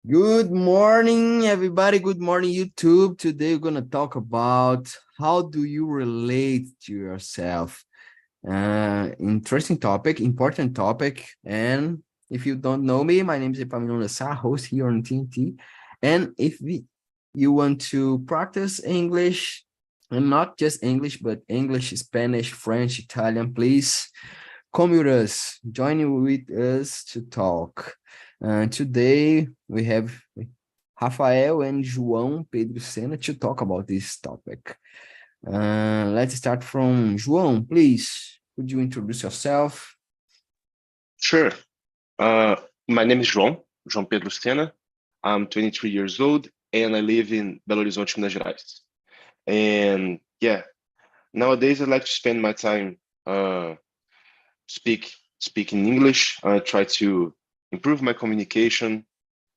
Good morning, everybody. Good morning, YouTube. Today we're gonna talk about how do you relate to yourself. Interesting topic, important topic. And if you don't know me, my name is Epaminondas, host here on TNT. And you want to practice English, and not just English, but English, Spanish, French, Italian, please come with us. Join with us to talk. Today we have Rafael and João Pedro Sena to talk about this topic. Let's start from João, please. Could you introduce yourself? Sure. Uh, my name is João Pedro Sena. I'm 23 years old and I live in Belo Horizonte, Minas Gerais. And yeah, nowadays I like to spend my time speak speaking English. I try to improve my communication.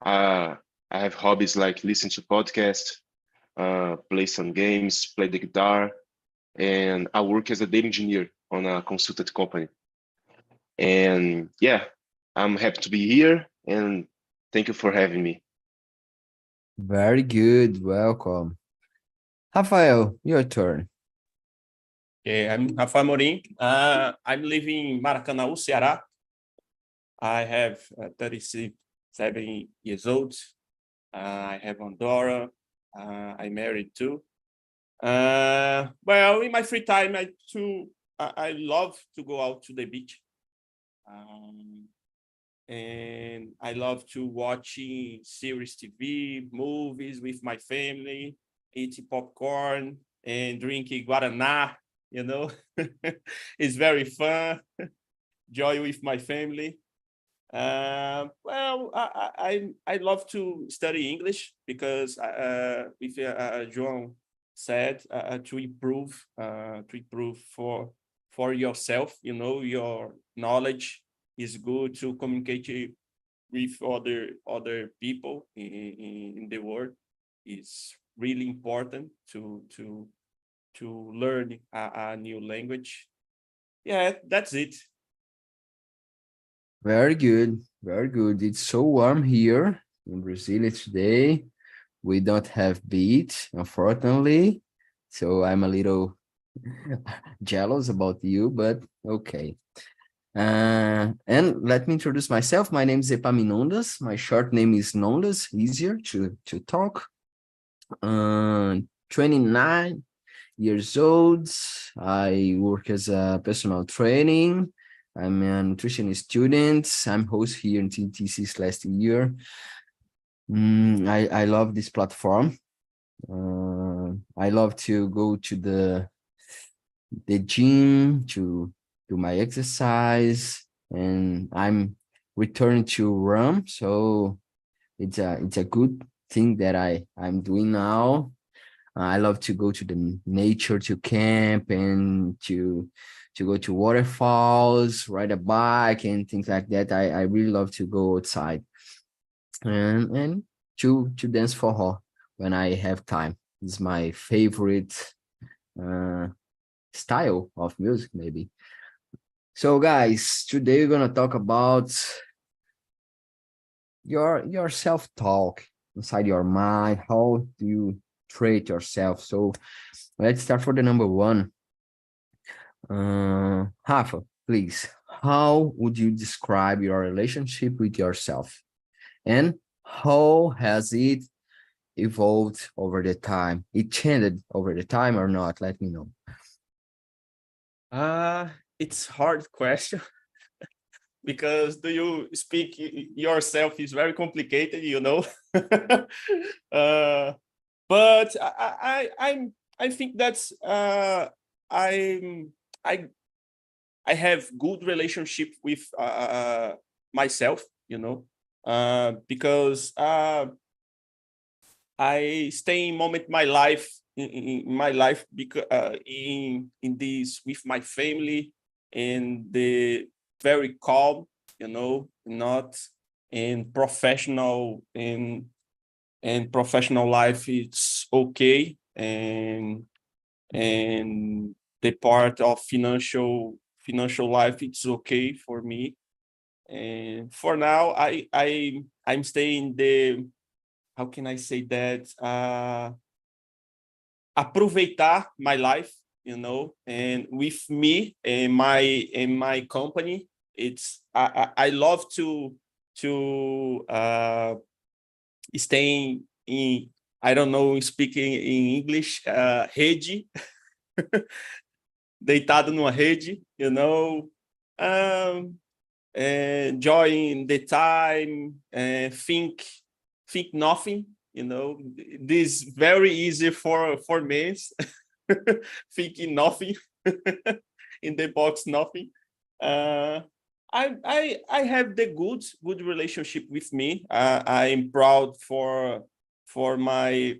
I have hobbies like listen to podcasts, play some games, play the guitar, and I work as a data engineer on a consultant company. And yeah, I'm happy to be here and thank you for having me. Very good. Welcome. Rafael, your turn. Okay, I'm Rafael Morim. I'm living in Maracanaú, Ceará. I have 37 years old. I have one daughter. I'm married too. Well, in my free time, I love to go out to the beach. And I love to watching series TV, movies with my family, eating popcorn and drinking Guaraná, It's very fun, joy with my family. Well, I love to study English because with João said to improve for yourself, your knowledge is good to communicate with other people in the world. It's really important to learn a new language. Yeah, that's it. Very good. Very good. It's so warm here in Brazil today. We don't have beach, unfortunately. So I'm a little jealous about you, but okay. And let me introduce myself. My name is Epaminondas. My short name is Nondas, easier to talk. 29 years old. I work as a personal training. I'm a nutrition student. I'm host here in TTC last year. I love this platform. I love to go to the gym to do my exercise, and I'm returning to run. So it's a good thing that I'm doing now. I love to go to the nature, to camp, and to go to waterfalls, ride a bike, and things like that. I really love to go outside and to dance for her when I have time. It's my favorite uh, style of music, maybe. So, guys, today we're gonna talk about your self-talk inside your mind. How do you treat yourself? So let's start for the number one. Rafa, please, how would you describe your relationship with yourself? And how has it evolved over the time? It changed over the time or not? Let me know. It's hard question because do you speak yourself is very complicated, but I think that's I I have good relationship with myself, because I stay in moment my life in my life because in this with my family and the very calm, not in professional in professional life it's okay, and the part of financial life it's okay for me. And for now I'm staying how can I say that? Aproveitar my life, and with me and my company, it's I love to stay in, I don't know speaking in English, rede, deitado numa rede, enjoying the time, think nothing, this very easy for me, thinking nothing, in the box nothing. I have the good relationship with me. I'm proud for my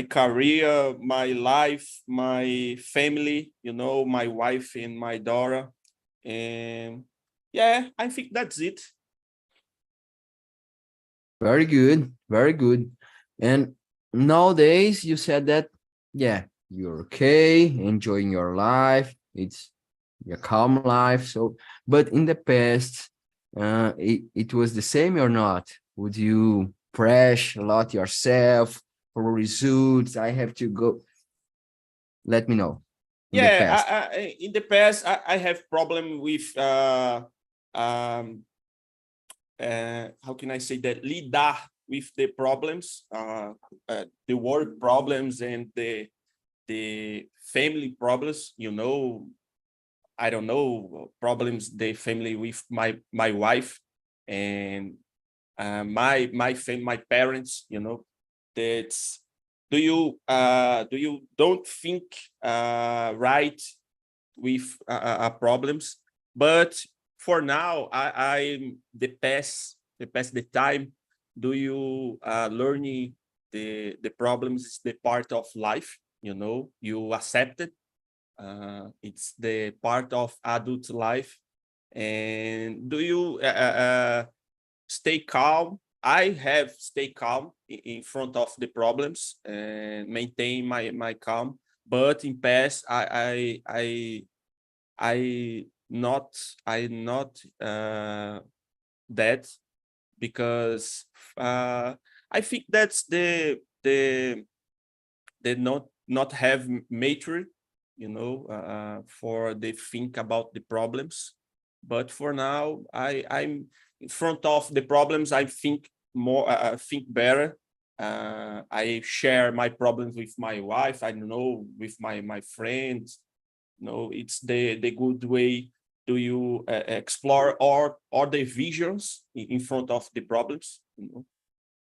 career, my life, my family, my wife and my daughter. And yeah, I think that's it. Very good, very good. And nowadays you said that, yeah, you're okay, enjoying your life. It's a calm life. So, but in the past, it was the same or not? Would you pressure a lot yourself for results? I have to go. Let me know. In the Yeah, past. in the past, I have problem with um, how can I say that, lidar with the problems, the work problems and the family problems. I don't know, problems the family with my wife and my parents. That's, do you don't think right with problems, but for now, I'm the time. Do you learning the problems is the part of life, you accept it. It's the part of adult life. And do you stay calm? I have stay calm in front of the problems and maintain my calm. But in past, I not that, because I think that's the not have mature, for the think about the problems. But for now, I'm in front of the problems. I think more, think better. I share my problems with my wife. I know, with my friends. It's the good way. Do you explore all the visions in front of the problems?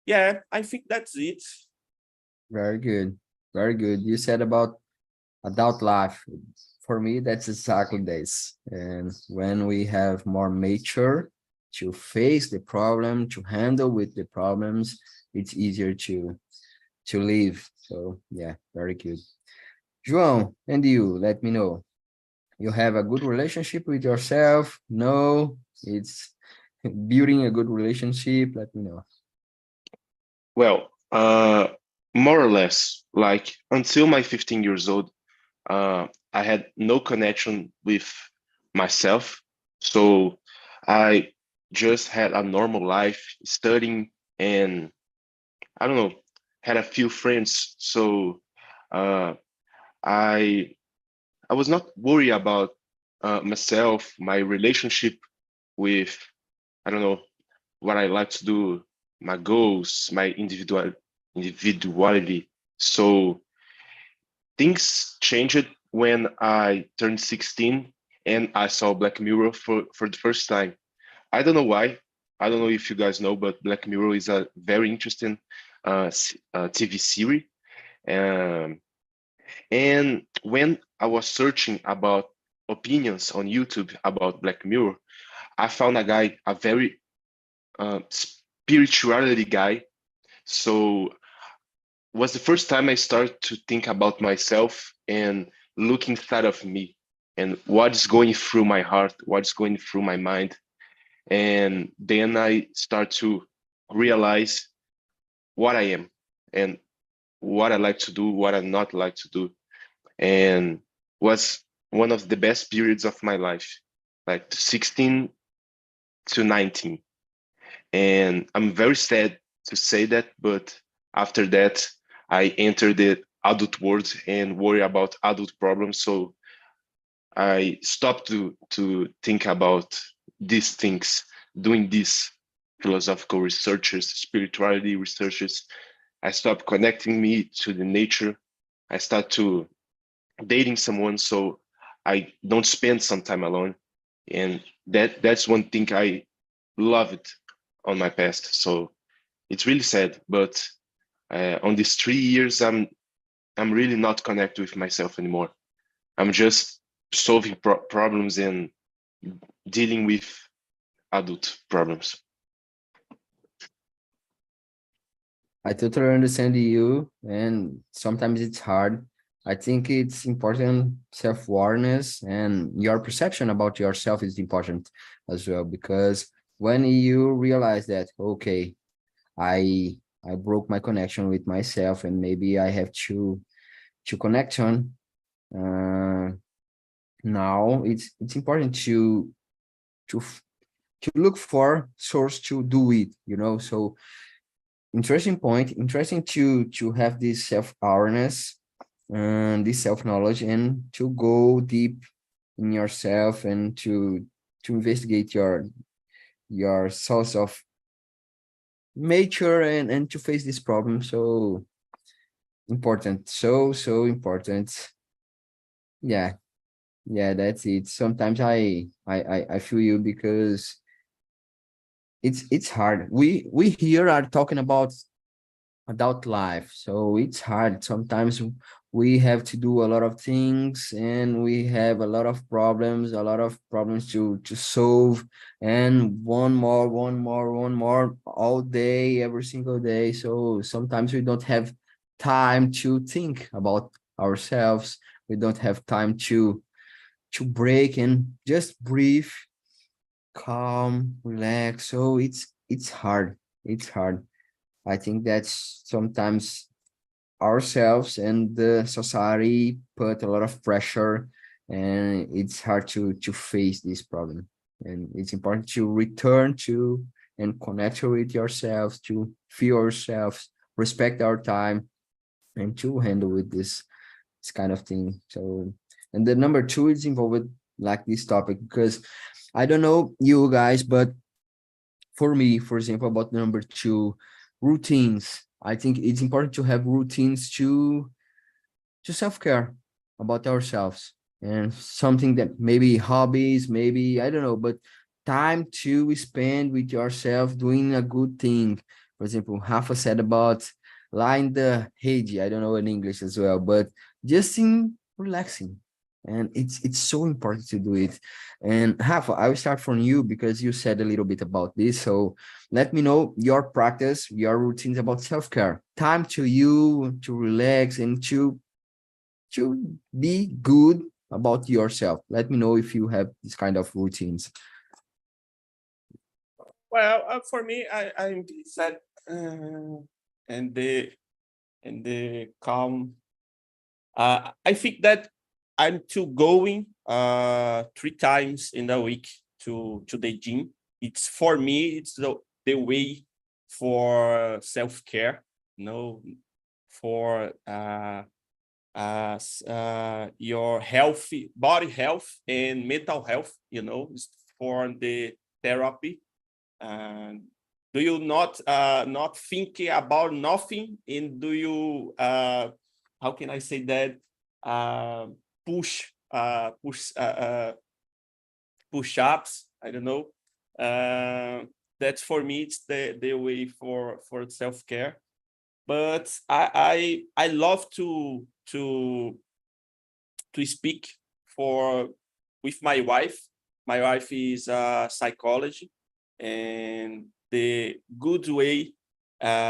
Yeah, I think that's it. Very good. Very good. You said about adult life. For me, that's exactly this. And when we have more mature to face the problem, to handle with the problems, it's easier to live. So yeah, very good. João, and you, let me know. You have a good relationship with yourself? No, it's building a good relationship. Let me know. Well, more or less, like until my 15 years old, I had no connection with myself. So I just had a normal life, studying, and I don't know, had a few friends. So uh, I I was not worried about myself, my relationship with, I don't know, what I like to do, my goals, my individuality. So things changed when I turned 16 and I saw Black Mirror for the first time. I don't know why. I don't know if you guys know, but Black Mirror is a very interesting TV series. Um, and when I was searching about opinions on YouTube about Black Mirror, I found a guy, a very spirituality guy. So was the first time I started to think about myself and look inside of me and what's going through my heart, what's going through my mind. And then I start to realize what I am and what I like to do, what I not like to do. And was one of the best periods of my life, like 16 to 19. And I'm very sad to say that, but after that, I entered the adult world and worry about adult problems. So I stopped to think about these things, doing these philosophical researches, spirituality researches. I stopped connecting me to the nature. I start to dating someone, so I don't spend some time alone. And that's one thing I love it on my past. So it's really sad, but on these 3 years, I'm really not connected with myself anymore. I'm just solving problems and dealing with adult problems. I totally understand you, and sometimes it's hard. I think it's important self-awareness and your perception about yourself is important as well, because when you realize that, okay, I broke my connection with myself and maybe I have to connect on, uh, now it's important to f- to look for source to do it, so interesting point, interesting to have this self-awareness and this self-knowledge and to go deep in yourself and to investigate your source of nature and to face this problem. So important, so important. Yeah, yeah, that's it. Sometimes I feel you because it's hard. We here are talking about adult life, so it's hard. Sometimes we have to do a lot of things and we have a lot of problems to solve, and one more all day, every single day. So sometimes we don't have time to think about ourselves. We don't have time to break and just breathe, calm, relax. So it's hard. It's hard. I think that's sometimes ourselves and the society put a lot of pressure, and it's hard to face this problem. And it's important to return to and connect with yourselves, to feel ourselves, respect our time, and to handle with this kind of thing. So, and the number two is involved like this topic, because I don't know you guys, but for me, for example, about number two, routines. I think it's important to have routines to self-care about ourselves, and something that maybe hobbies, maybe I don't know, but time to spend with yourself doing a good thing. For example, Rafa said about lying the rede. I don't know in English as well, but just in relaxing. And it's so important to do it. And Rafa, I will start from you because you said a little bit about this. So let me know your practice, your routines about self-care. Time to you to relax and to be good about yourself. Let me know if you have this kind of routines. Well, for me, I'm sad, and the calm. I think that I'm too going 3 times in a week to the gym. It's for me, it's the way for self-care, for your healthy body health and mental health, is for the therapy. And do you not thinking about nothing? And do you how can I say that, uh, push push ups? I don't know. That's for me. It's the way for self care. But I love to speak for with my wife. My wife is psychology, and the good way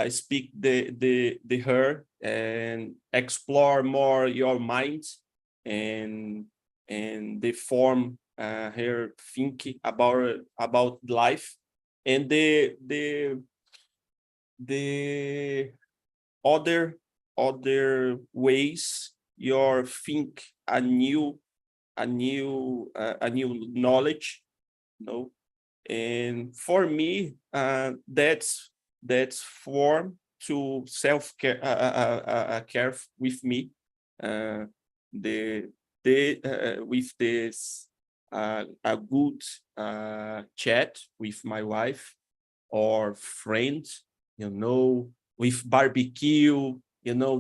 speak the her and explore more your mind, and the form her thinking about life, and the other ways your think a new knowledge, you know And for me, that's form to self-care care with me. Uh, the with this a good chat with my wife or friends, with barbecue,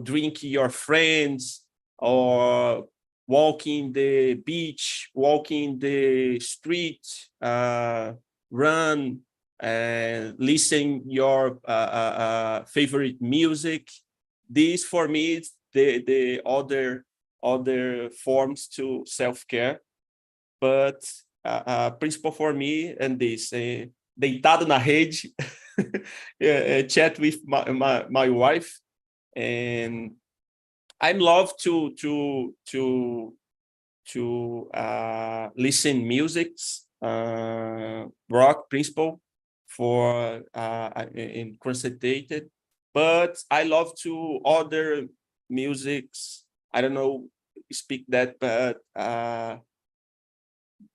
drink your friends, or walking the beach, walking the street, run and listen your favorite music. This for me is the other forms to self-care, but principle for me and this deitado na rede, chat with my wife, and I love to listen musics, rock principle for in concentrated, but I love to other musics. I don't know speak that, but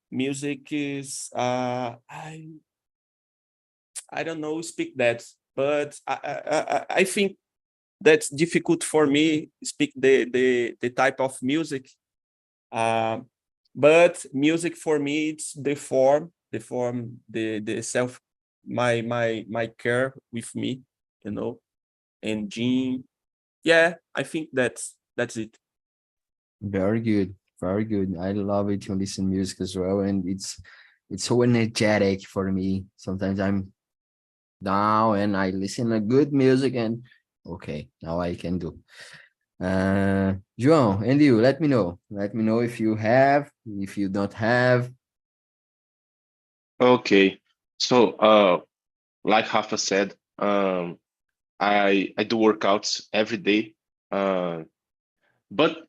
music is I don't know speak that, but I think that's difficult for me speak the type of music. Uh, but music for me it's the self my care with me, and Jean. Yeah, I think that's it. Very good. Very good. I love it to listen music as well. And it's so energetic for me. Sometimes I'm down and I listen to good music and okay, now I can do. João, and you, let me know. Let me know if you have, if you don't have. Okay. So, like Rafa said, I do workouts every day. Uh, but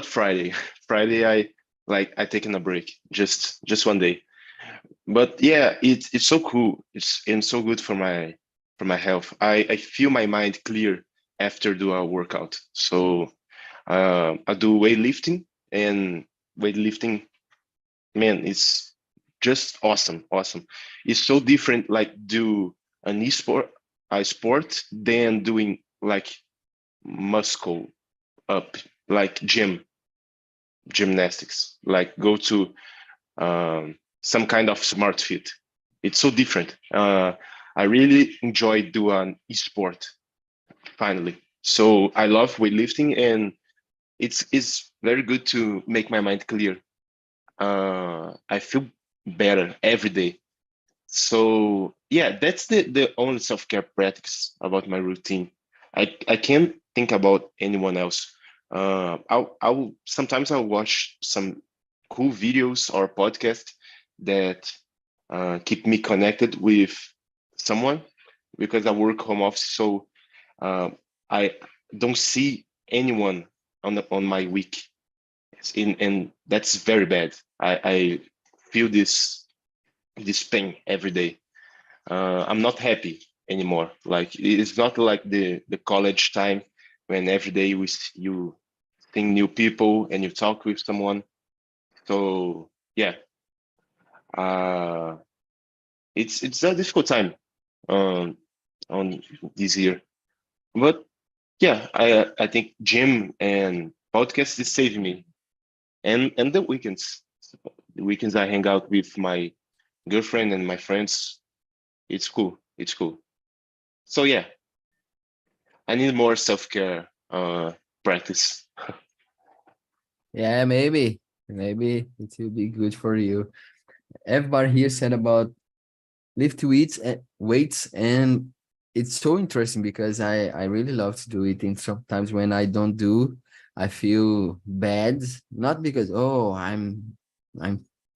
Friday, Friday I taking a break, just one day. But yeah, it's so cool. It's and so good for my health. I feel my mind clear after do a workout. So I do weightlifting, and weightlifting, man, it's just awesome, awesome. It's so different, like do an esport, a sport, than doing like muscle up, like gymnastics, like go to some kind of smart fit. It's so different. I really enjoy doing esport finally. So I love weightlifting, and it's very good to make my mind clear. I feel better every day. So yeah, that's the only self-care practice about my routine. I can't think about anyone else. I'll sometimes I'll watch some cool videos or podcast that keep me connected with someone, because I work home office, so I don't see anyone on my week, and that's very bad. I feel this pain every day. I'm not happy anymore. Like it's not like the college time when every day you see new people and you talk with someone. So yeah, uh, it's a difficult time um, on this year. But yeah, I think gym and podcast is saving me, and the weekends. The weekends I hang out with my girlfriend and my friends. It's cool. It's cool. So yeah, I need more self-care practice. Yeah, maybe it will be good for you. Everybody here said about lift weights, and it's so interesting because I really love to do it. And sometimes when I don't do, I feel bad. Not because oh I'm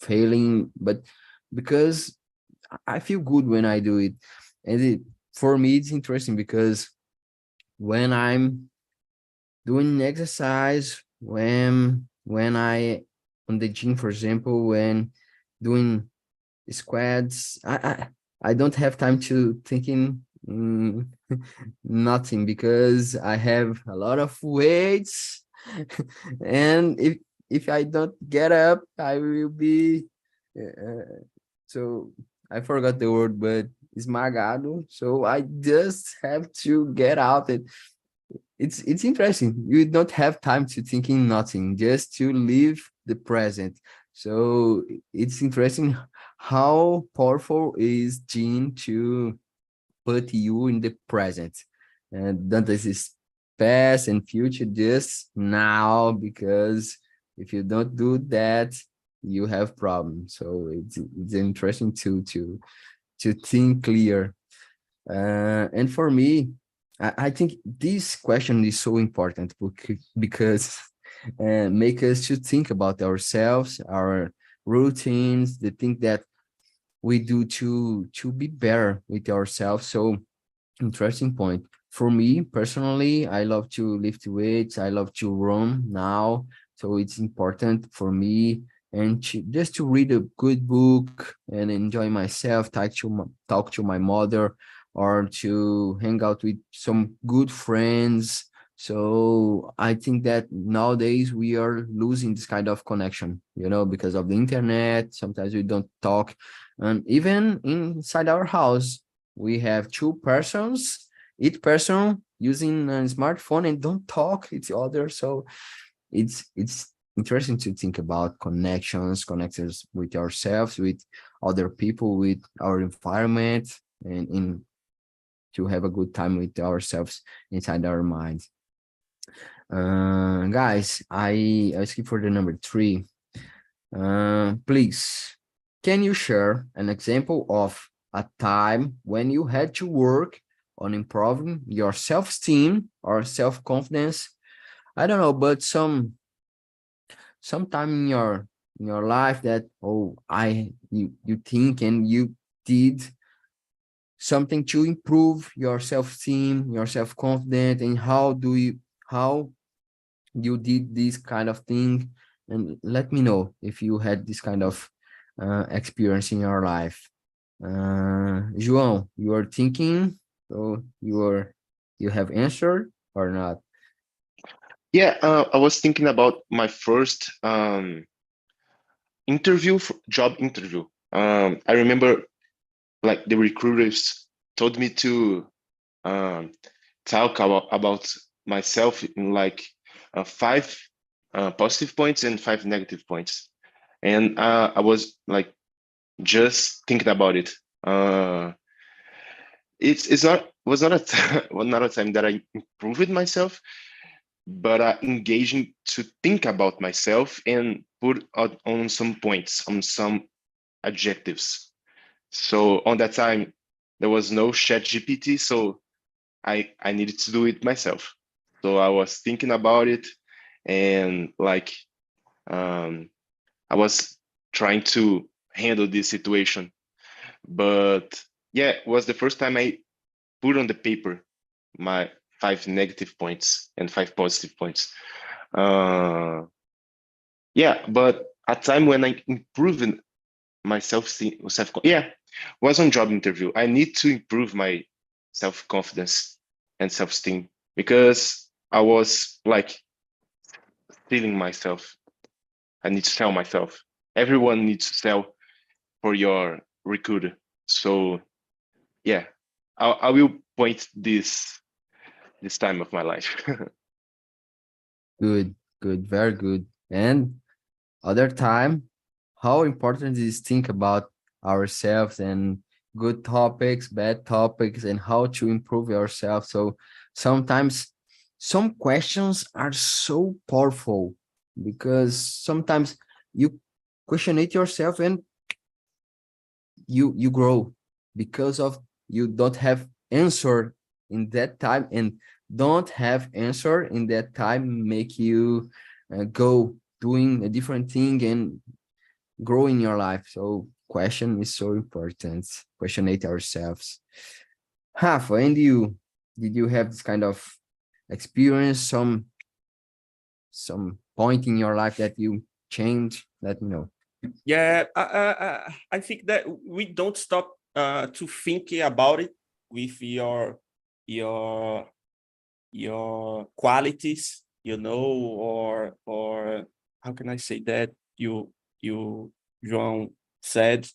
failing, but because I feel good when I do it. And for me it's interesting because when I'm doing exercise, when I on the gym, for example, when doing squads, I don't have time to thinking nothing because I have a lot of weights, and if I don't get up, I will be so I forgot the word, but esmagado. So I just have to get out. And it's interesting. You don't have time to thinking nothing, just to live the present. So it's interesting how powerful is gene to put you in the present, and don't this past and future just now, because if you don't do that, you have problems. So it's interesting to think clear. And for me, I think this question is so important because make us to think about ourselves, our routines, the thing that we do to be better with ourselves. So interesting point. For me personally, I love to lift weights. I love to run now. So it's important for me and just to read a good book and enjoy myself, talk to my mother, or to hang out with some good friends. So I think that nowadays we are losing this kind of connection, because of the internet. Sometimes we don't talk. And even inside our house, we have two persons, each person using a smartphone and don't talk each other. So it's interesting to think about connections with ourselves, with other people, with our environment, and in to have a good time with ourselves inside our minds. Guys, I skip for the number 3. Please, can you share an example of a time when you had to work on improving your self-esteem or self-confidence? I don't know, but sometime in your life that, you think and you did something to improve your self-esteem, your self-confidence, and how you did this kind of thing, and let me know if you had this kind of experience in your life. João, you are thinking, so you have answered or not? Yeah, I was thinking about my first job interview. I remember like the recruiters told me to um, talk about myself in like 5 positive points and 5 negative points, and I was like just thinking about it. It's not was not a was not a time that I improved myself, but engaging to think about myself and put out on some points, on some adjectives. So on that time, there was no chat GPT, so I needed to do it myself. So I was thinking about it, and like I was trying to handle this situation. But yeah, it was the first time I put on the paper my 5 negative points and 5 positive points. Uh, yeah, but a time when I improved my self, was on job interview. I need to improve my self-confidence and self-esteem because I was like stealing myself. I need to sell myself. Everyone needs to sell for your recruiter. So yeah, I will point this time of my life. Good, good, very good. And other time, how important is think about ourselves and good topics, bad topics, and how to improve yourself. So sometimes some questions are so powerful because sometimes you questionate yourself and you grow because of you don't have answer in that time, and don't have answer in that time make you go doing a different thing and grow in your life. So question is so important. Questionate ourselves. Rafa, and you, did you have this kind of experience, some point in your life that you changed? Let me know. Yeah, I think that we don't stop to thinking about it with your your qualities, or how can I say that? You João said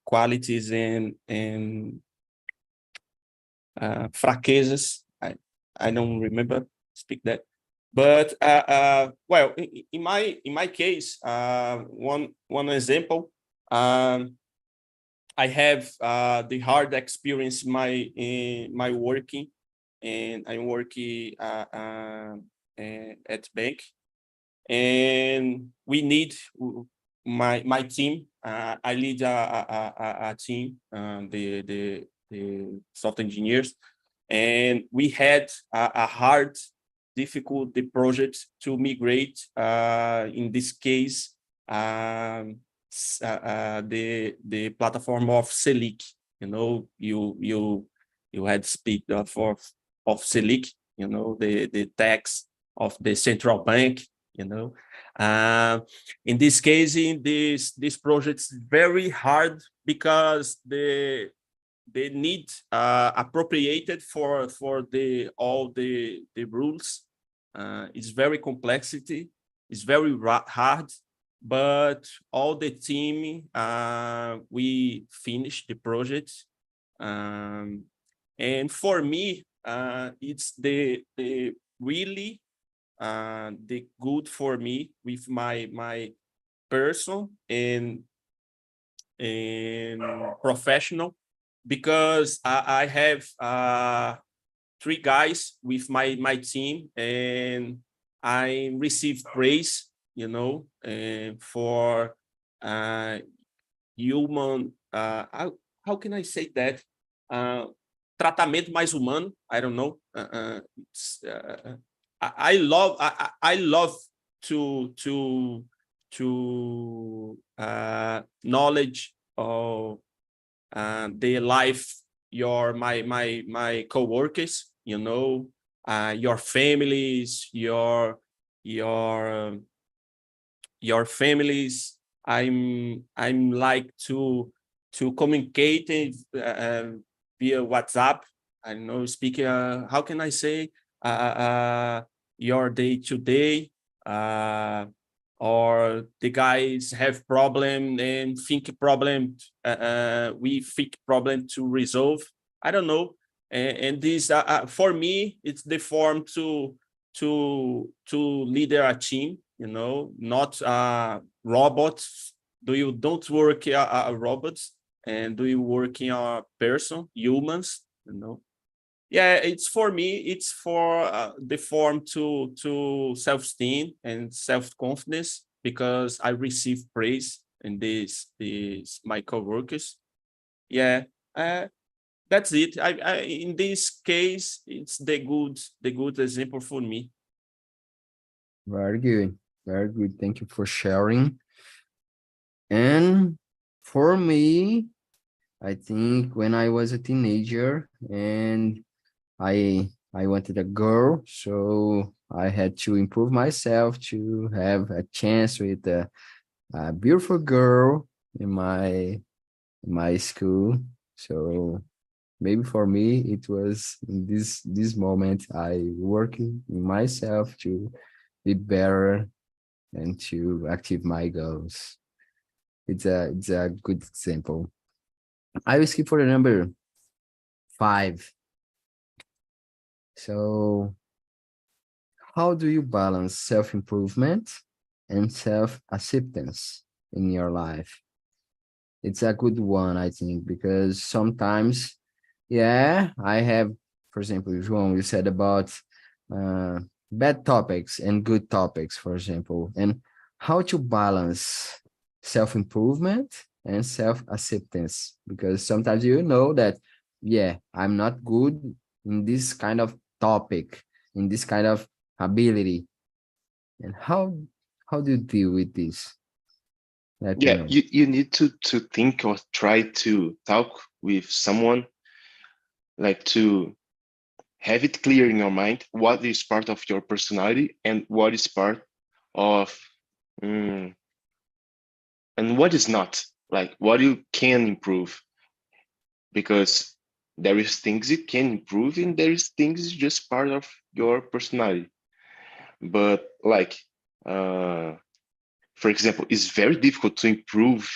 qualities and fraquezas. I don't remember speak that, but well, in my case, one example, I have the hard experience in my working, and I'm working at bank, and we need my team. I lead a team, the software engineers, and we had a hard, difficult the project to migrate. In this case, the platform of Selic. You know, you had speak of Selic. You know, the tax of the central bank. You know, in this case, in this project is very hard because they need appropriated for the all the rules. It's very complexity. It's very hard, but all the team we finished the project. And for me, it's the really the good for me with my person and professional, because I have 3 guys with my team, and I receive praise, you know, for human. How can I say that? Tratamento mais humano. I don't know. I love to knowledge of the life my coworkers, you know, your families, your families. I'm like to communicate via WhatsApp. I don't know, speak. How can I say your day to day? Or the guys have problem and think problem. We think problem to resolve. I don't know. And this for me, it's the form to lead a team. You know, not robots. Don't work robots, and do you work in a person, humans? You know. Yeah, it's for me. It's for the form to self-esteem and self-confidence, because I receive praise in this my coworkers. Yeah, that's it. I in this case, it's the good example for me. Very good. Very good. Thank you for sharing. And for me, I think when I was a teenager and I wanted a girl, so I had to improve myself to have a chance with a beautiful girl in my school. So maybe for me it was in this moment I working in myself to be better and to achieve my goals. It's a good example. I will skip for the number 5. So how do you balance self-improvement and self-acceptance in your life? It's a good one, I think, because sometimes, yeah, I have, for example, João, you said about bad topics and good topics, for example, and how to balance self-improvement and self-acceptance, because sometimes you know that, yeah, I'm not good in this kind of topic, in this kind of ability, and how do you deal with this? Let me Yeah, know. you need to think or try to talk with someone, like to have it clear in your mind what is part of your personality and what is part of and what is not, like what you can improve, because there is things you can improve and there is things just part of your personality. But like for example, it's very difficult to improve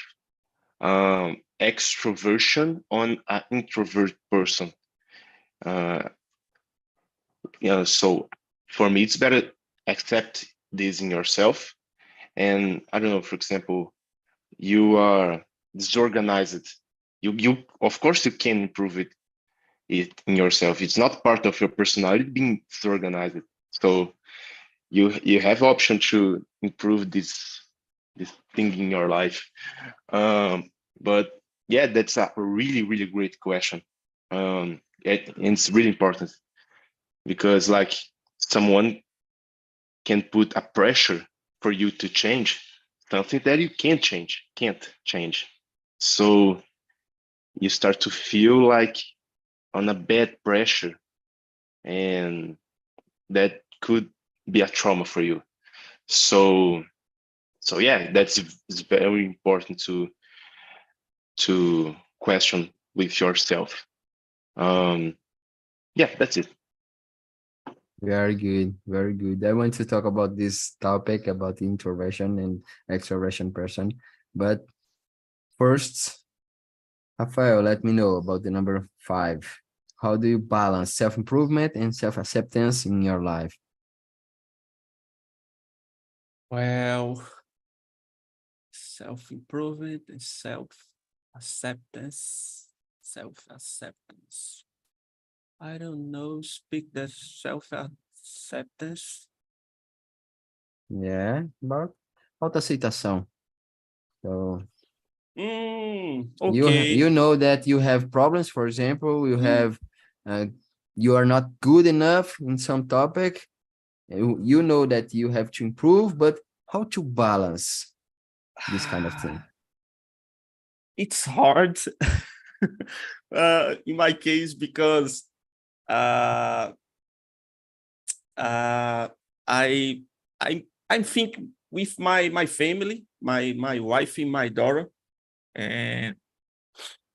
extroversion on an introvert person. Uh, so for me, it's better accept this in yourself. And I don't know, for example, you are disorganized. You of course you can improve it in yourself. It's not part of your personality being disorganized. So you have option to improve this thing in your life. But yeah, that's a really great question. It's really important because like someone can put a pressure for you to change something that you can't change. So you start to feel like on a bad pressure, and that could be a trauma for you. So yeah, it's very important to question with yourself. Yeah, that's it. Very good, very good. I want to talk about this topic about introversion and extroversion person. But first, Rafael, let me know about the number 5. How do you balance self-improvement and self-acceptance in your life? Well, self-improvement and self-acceptance. Self-acceptance. I don't know, speak the self-acceptance. Yeah, about autoaceitação. So you Okay. know that you have problems. For example, Mm. you are not good enough in some topic. You know that you have to improve, but how to balance this kind of thing? It's hard in my case because uh, uh, I I'm thinking with my family, my wife and my daughter, and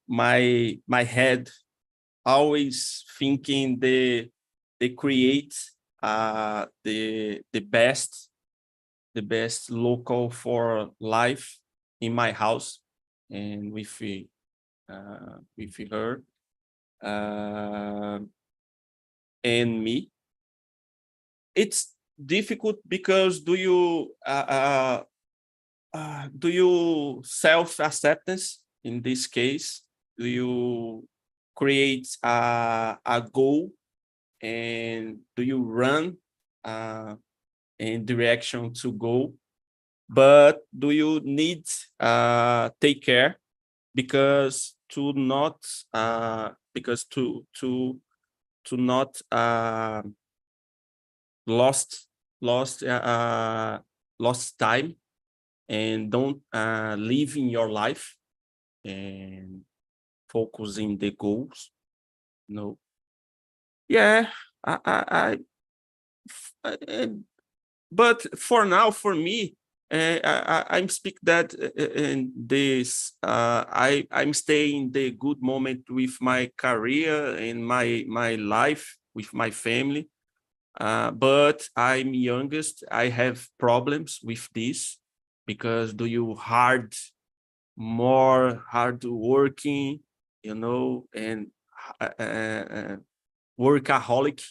my head always thinking they create the best local for life in my house and with her uh, and me. It's difficult because do you self acceptance in this case? Do you create a goal and do you run uh, in direction to go? But do you need take care because to not because to not lost lost lost time and don't live in your life and focus in the goals. No, yeah, I, I, I, but for now, for me, I'm speak that in this. I'm staying the good moment with my career and my life with my family. But I'm youngest. I have problems with this because do you more hard working, and workaholic.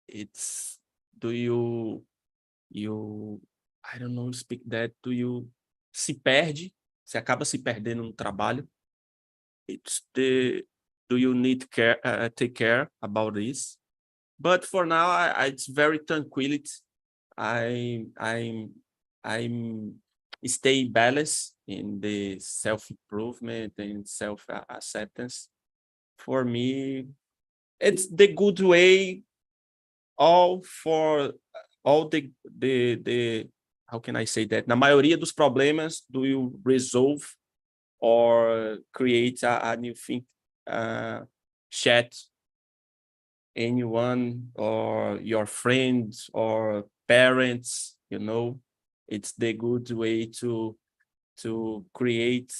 It's do you I don't know speak that. Do you se perde? Você acaba se perdendo no trabalho. It's the do you need care take care about this? But for now, it's very tranquility. I'm stay balanced in the self improvement and self acceptance. For me, it's the good way. All for all the how can I say that? Na maioria dos problemas, do you resolve or create a new thing? Chat anyone or your friends or parents, it's the good way to create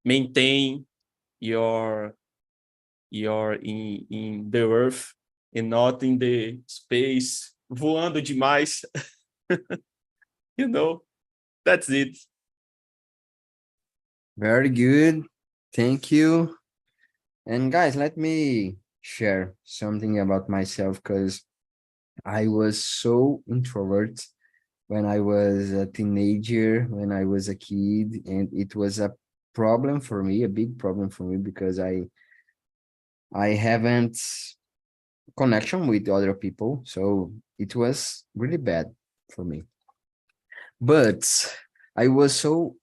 maintain your in the earth and not in the space voando demais. you know that's it. Very good. Thank you. And guys, let me share something about myself because I was so introvert when I was a teenager, when I was a kid, and it was a problem for me, a big problem for me because I haven't connection with other people, so it was really bad for me. But I was so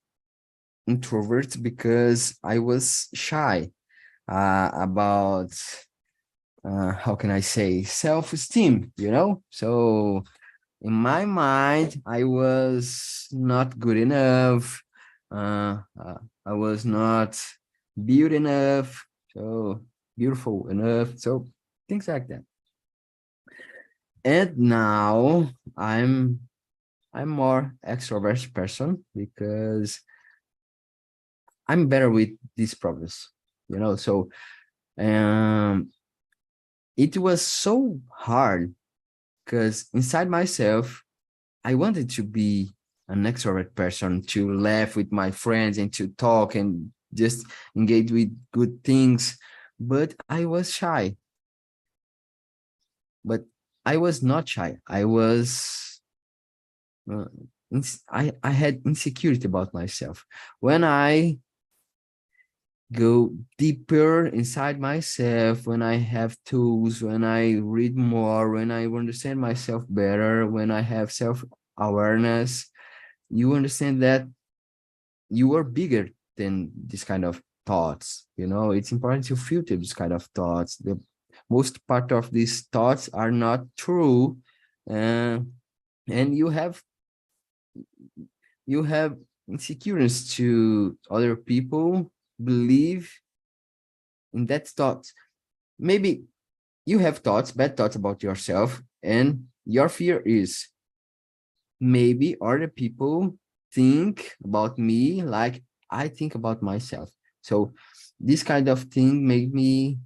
introvert because I was shy about how can I say self-esteem, So in my mind, I was not good enough. I was not beautiful enough, so beautiful enough, so things like that. And now I'm more extrovert person because I'm better with these problems. So um, it was so hard because inside myself, I wanted to be an extrovert person, to laugh with my friends and to talk and just engage with good things. But I was shy. But I was not shy. Uh, I had insecurity about myself. When I go deeper inside myself, when I have tools, when I read more, when I understand myself better, when I have self-awareness, you understand that you are bigger than this kind of thoughts. It's important to filter this kind of thoughts. The most part of these thoughts are not true. uh, and you have insecurities to other people believe in that thought. Maybe you have thoughts, bad thoughts about yourself, and your fear is maybe other people think about me like I think about myself. So this kind of thing made me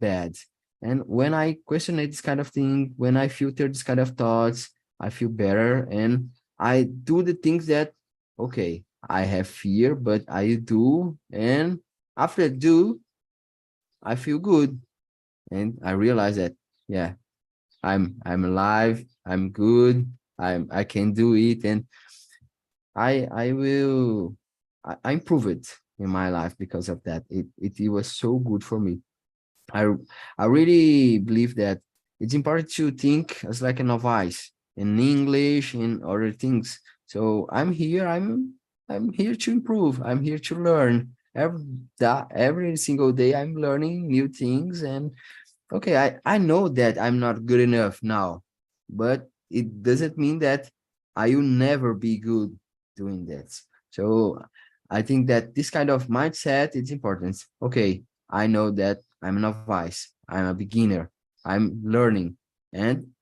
bad. And when I question this kind of thing, when I filter this kind of thoughts, I feel better and I do the things that, okay, I have fear, but I do. And after I do, I feel good. And I realize that, yeah, I'm alive, I'm good, I can do it. And I improve it in my life because of that. It was so good for me. I I really believe that it's important to think as like a novice in English and other things. So I'm here to improve. I'm here to learn. Every single day I'm learning new things. And okay, I know that I'm not good enough now, but it doesn't mean that I will never be good doing that. So I think that this kind of mindset is important. Okay, I know that I'm a novice, I'm a beginner, I'm learning,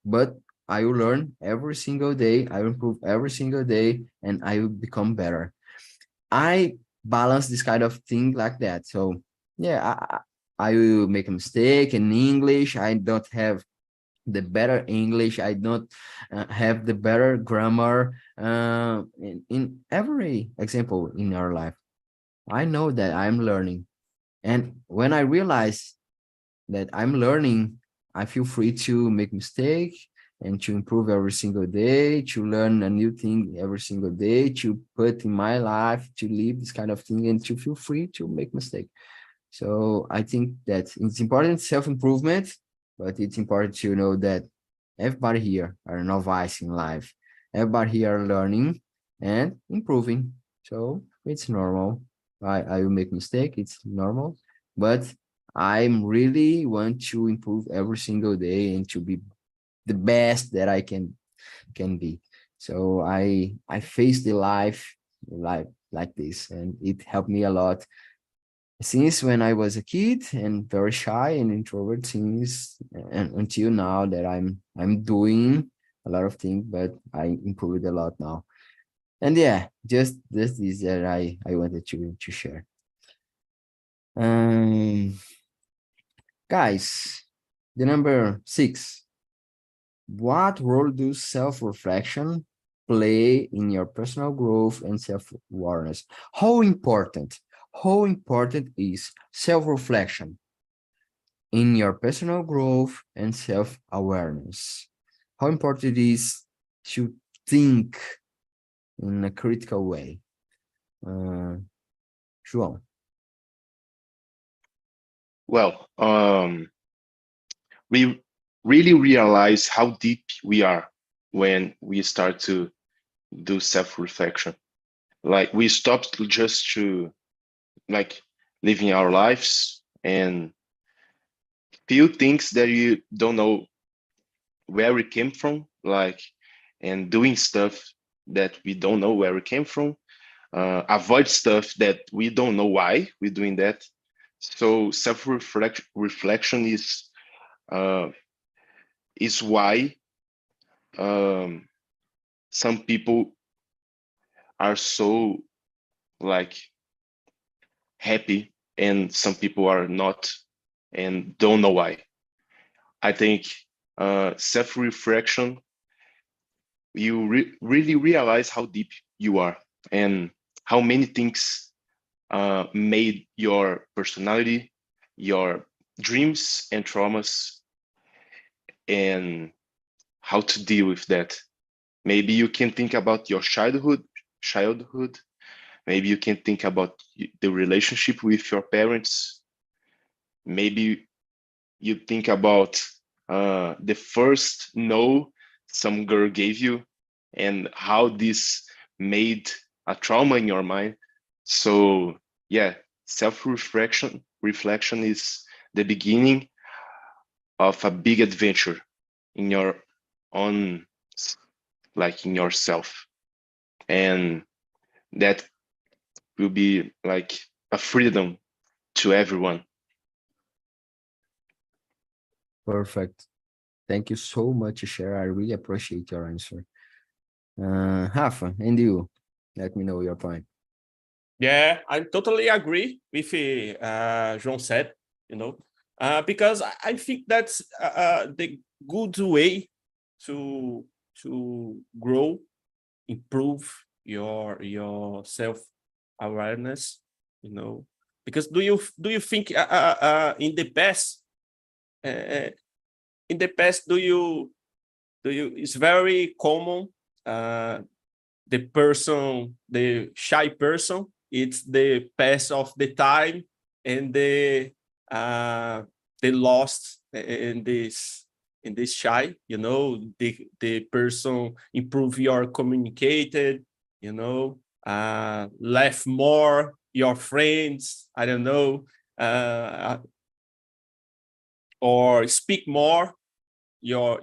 but I will learn every single day, I will improve every single day, and I will become better. I balance this kind of thing like that. So yeah, I will make a mistake in English. I don't have the better English. I don't have the better grammar in every example in our life. I know that I'm learning. And when I realize that I'm learning, I feel free to make mistake and to improve every single day, to learn a new thing every single day, to put in my life, to live this kind of thing, and to feel free to make mistake. So I think that it's important self-improvement, but it's important to know that everybody here are novice in life. Everybody here are learning and improving. So it's normal. I will make mistake. It's normal, but I'm really want to improve every single day and to be the best that I can be. So I face the life like this, and it helped me a lot since when I was a kid and very shy and introvert since and until now that I'm doing a lot of things, but I improved a lot now. And yeah, just this that I wanted to share. Um, guys, the number 6. What role do self-reflection play in your personal growth and self-awareness. How important is self-reflection in your personal growth and self-awareness? How important it is to think in a critical way? João. Well, we really realize how deep we are when we start to do self-reflection. Like we stop just to like living our lives and feel things that you don't know where we came from, like, and doing stuff that we don't know where we came from, avoid stuff that we don't know why we're doing that. So reflection is why some people are so like happy and some people are not and don't know why. I think self-reflection, you really realize how deep you are and how many things made your personality, your dreams and traumas, and how to deal with that. Maybe you can think about your childhood. Maybe you can think about the relationship with your parents. Maybe you think about the first no some girl gave you and how this made a trauma in your mind. So yeah, reflection is the beginning of a big adventure in your own, like in yourself, and that will be like a freedom to everyone. Perfect. Thank you so much, Cher. I really appreciate your answer. Rafa, and you, let me know your point. Yeah, I totally agree with João said, because I think that's the good way to grow, improve your self awareness, because do you think in the past do you it's very common the shy person, it's the pass of the time and the lost in this shy, the person improve your communicated, laugh more, your friends, I don't know, or speak more, your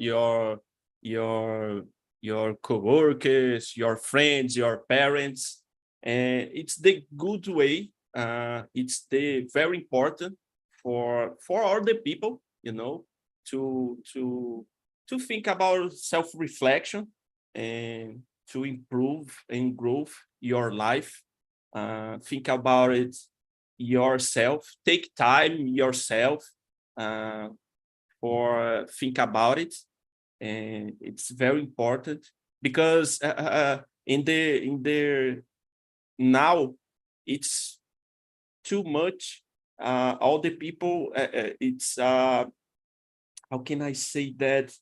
coworkers, your friends, your parents, and it's the good way. It's the very important for all the people, to think about self-reflection and to improve and grow your life. Think about it yourself. Take time yourself for think about it, and it's very important because in the now it's too much. All the people, it's how can I say that?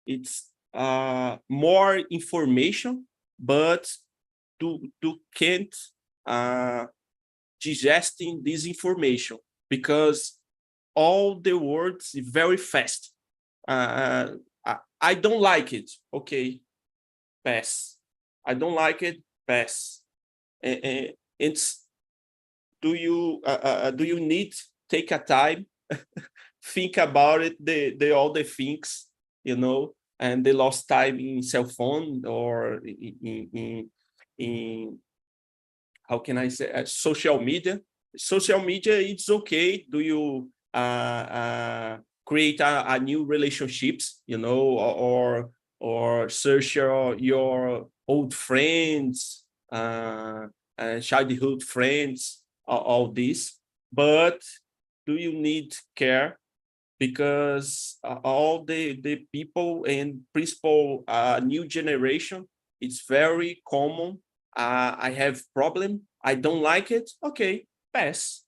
It's more information, but to can't digesting this information because all the words very fast. I don't like it. Okay, pass. I don't like it. Pass. It's do you need take a time, think about it, the all the things, and they lost time in cell phone or in how can I say social media. Social media, it's okay. Do you create a new relationships, or search your old friends, childhood friends, all this. But do you need care because all the people and principal new generation, it's very common. I have problem. I don't like it. Okay, pass.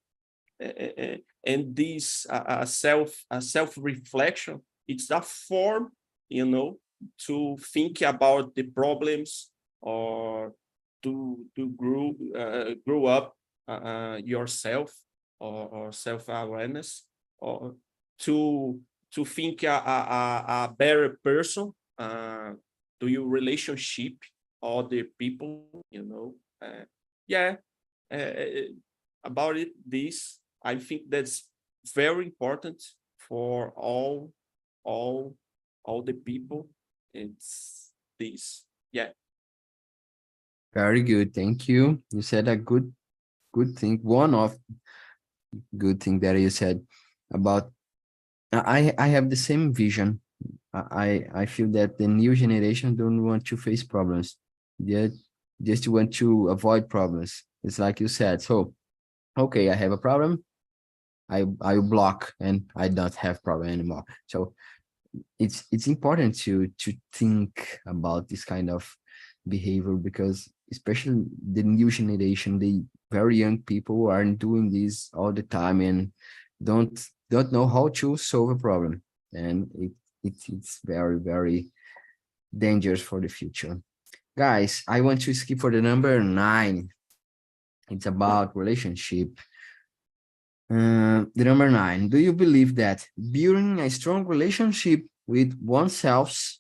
And this self reflection, it's a form, to think about the problems, or to grow up yourself, or self awareness, or to think a better person, to your relationship, other people, yeah. uh, about it, this, I think that's very important for all all the people. It's this, yeah. Very good. Thank you. You said a good thing. One of good thing that you said about I have the same vision. I feel that the new generation don't want to face problems. They just want to avoid problems. It's like you said. So, okay, I have a problem. I will block and I don't have problem anymore. So it's important to think about this kind of behavior, because especially the new generation, the very young people aren't doing this all the time and don't know how to solve a problem, and it's very dangerous for the future. Guys, I want to skip for the number 9. It's about relationship. The number 9, do you believe that building a strong relationship with oneself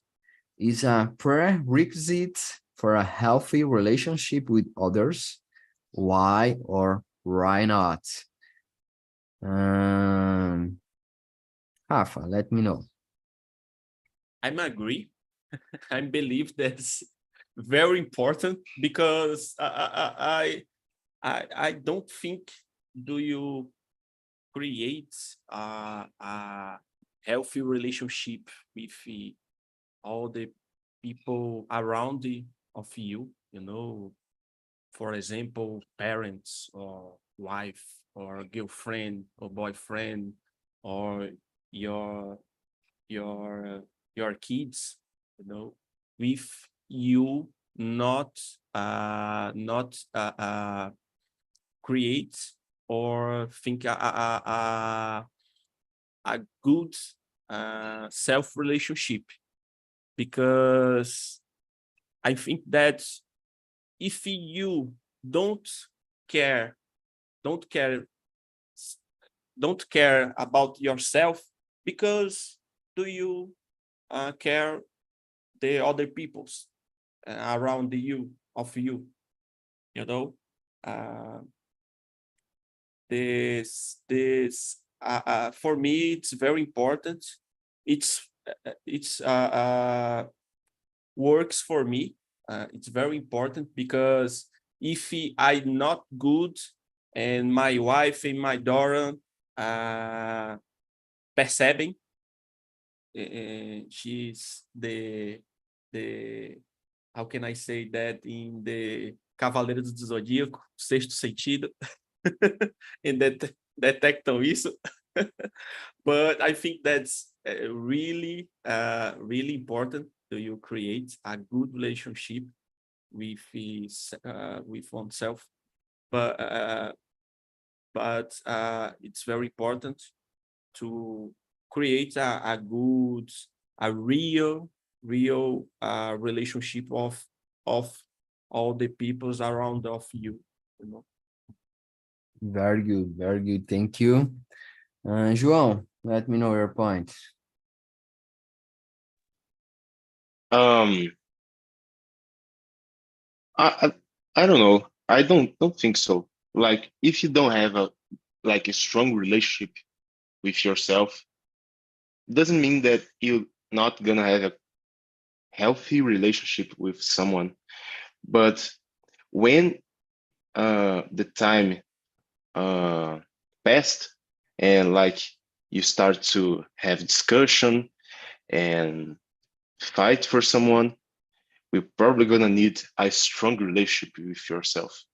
is a prerequisite for a healthy relationship with others? Why or why not? Um, Rafa, let me know. I'm agree. I believe that's very important, because I don't think, do you create a healthy relationship with all the people around of you, for example, parents, or wife, or girlfriend, or boyfriend, or your your your kids, with you not create or think a good self relationship. Because I think that if you don't care, don't care, don't care about yourself, because do you care the other people's around you, of you, you know? Uh, this for me, it's very important. It's works for me. It's very important, because if I'm not good, and my wife and my daughter percebem, she's the how can I say that in the Cavaleiros do Zodíaco, sexto sentido, and detectam isso. But I think that's really important. Do you create a good relationship with oneself? But it's very important to create a good, a real relationship of all the peoples around of you. Very good, very good. Thank you. João, let me know your point. Um, I I don't know. I don't think so. Like if you don't have a strong relationship with yourself, doesn't mean that you're not gonna have a healthy relationship with someone. But when the time passed, and like you start to have discussion and fight for someone, we're probably gonna need a strong relationship with yourself.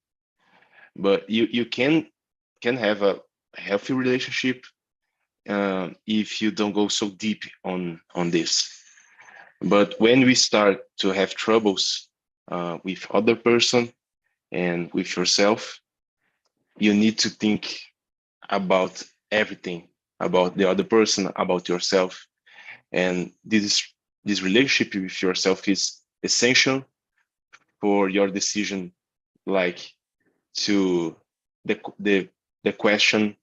But you can have a healthy relationship if you don't go so deep on this. But when we start to have troubles with other person and with yourself, you need to think about everything, about the other person, about yourself. And this relationship with yourself is essential for your decision, like to the the question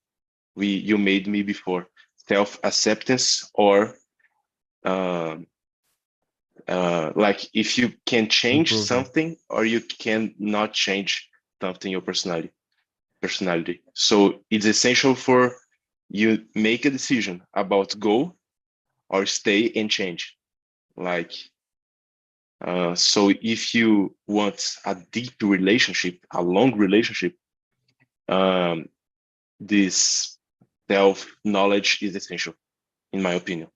you made me before, self-acceptance, or um, like if you can change Improvement. something or you can not change something, your personality. So it's essential for you make a decision about go or stay and change. Like so if you want a deep relationship, a long relationship, um, this self knowledge is essential, in my opinion.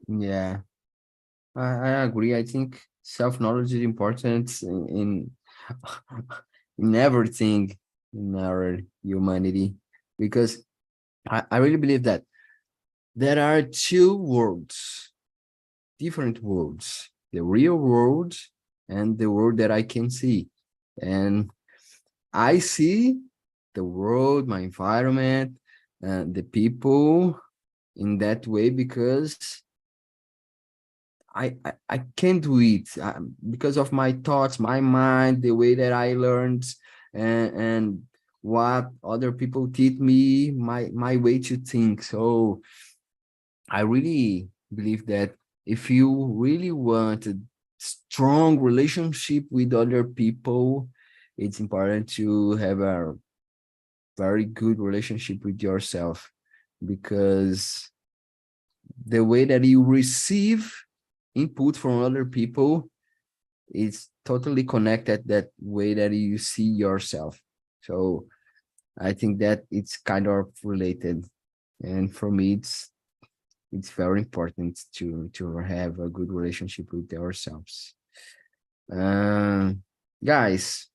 Yeah, I agree. I think self-knowledge is important in everything in our humanity, because I really believe that there are two worlds, different worlds, the real world and the world that I can see. And I see the world, my environment, the people in that way because I can't do it because of my thoughts, my mind, the way that I learned, and what other people teach me, my way to think. So I really believe that if you really want a strong relationship with other people, it's important to have a very good relationship with yourself, because the way that you receive input from other people is totally connected that way that you see yourself. So I think that it's kind of related, and for me it's very important to have a good relationship with ourselves. um Guys,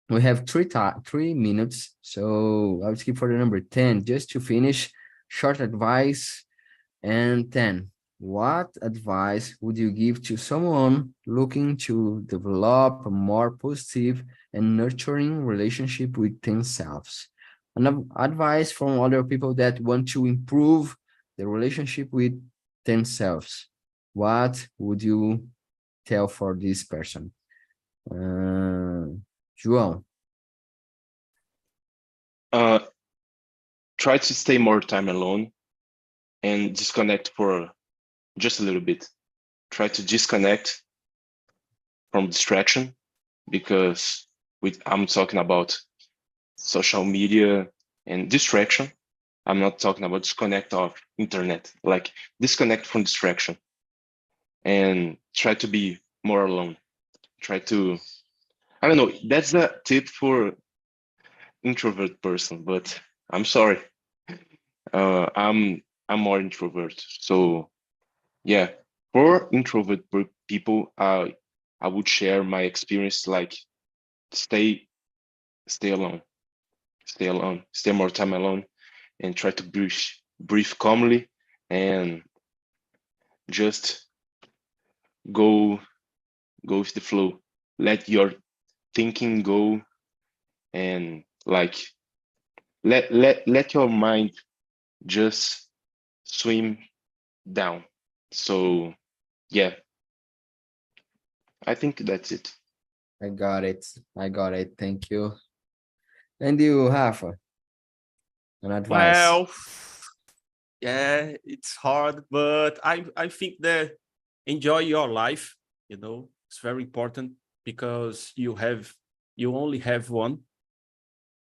we have 3 minutes, so I'll skip for the number 10 just to finish. Short advice. And 10, what advice would you give to someone looking to develop a more positive and nurturing relationship with themselves? Advice from other people that want to improve the relationship with themselves. What would you tell for this person? João. Uh, Try to stay more time alone and disconnect for just a little bit. Try to disconnect from distraction, because I'm talking about social media and distraction. I'm not talking about disconnect of internet, like disconnect from distraction and try to be more alone. Try to, I don't know, that's a tip for introvert person, but I'm sorry. Uh, I'm I'm more introvert. So yeah, for people, I would share my experience, like stay stay alone, stay alone, stay more time alone, and try to breathe calmly, and just go go with the flow. Let your thinking go, and like let your mind just swim down. So yeah, I think that's it. I got it. I got it. Thank you. And you, Rafa, an advice. Well, yeah, it's hard, but I think that enjoy your life, it's very important because you only have one.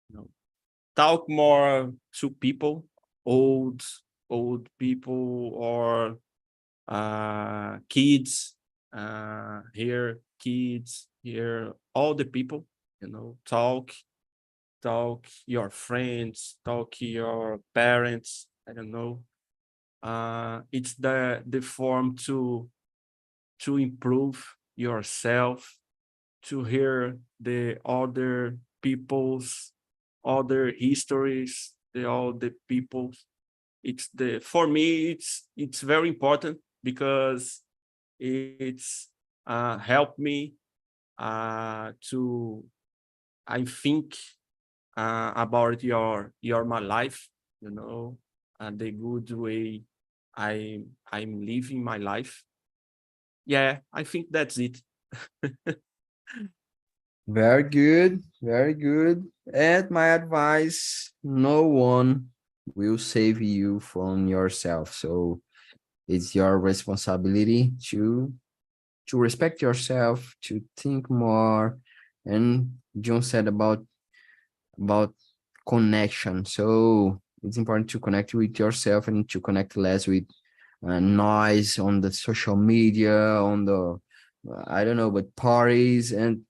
You know, talk more to people, old old people or kids, here kids, here all the people, talk your friends, talk your parents. I don't know. It's the form to improve yourself, to hear the other people's other histories, all the people. For me, it's very important because it's helped me to, I think, about my life, the good way I'm living my life. Yeah, I think that's it. Very good, very good. And my advice, no one will save you from yourself. So it's your responsibility to respect yourself, to think more. And John said about connection. So it's important to connect with yourself and to connect less with noise on the social media, on the I don't know, but parties, and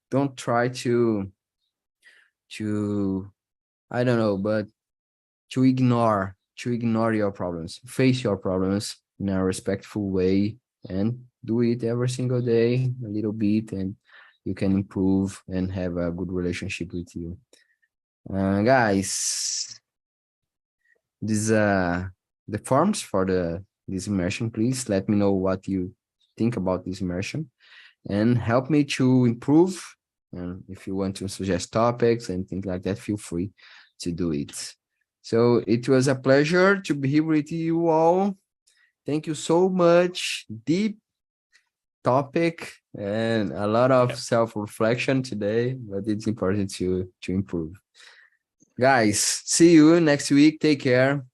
don't try to I don't know, but to ignore your problems. Face your problems in a respectful way and do it every single day, a little bit, and you can improve and have a good relationship with you. Guys, this the forms for this immersion. Please let me know what you think about this immersion and help me to improve. And if you want to suggest topics and things like that, feel free to do it. So it was a pleasure to be here with you all. Thank you so much. Deep topic and a lot of self-reflection today, but it's important to improve. Guys, see you next week. Take care.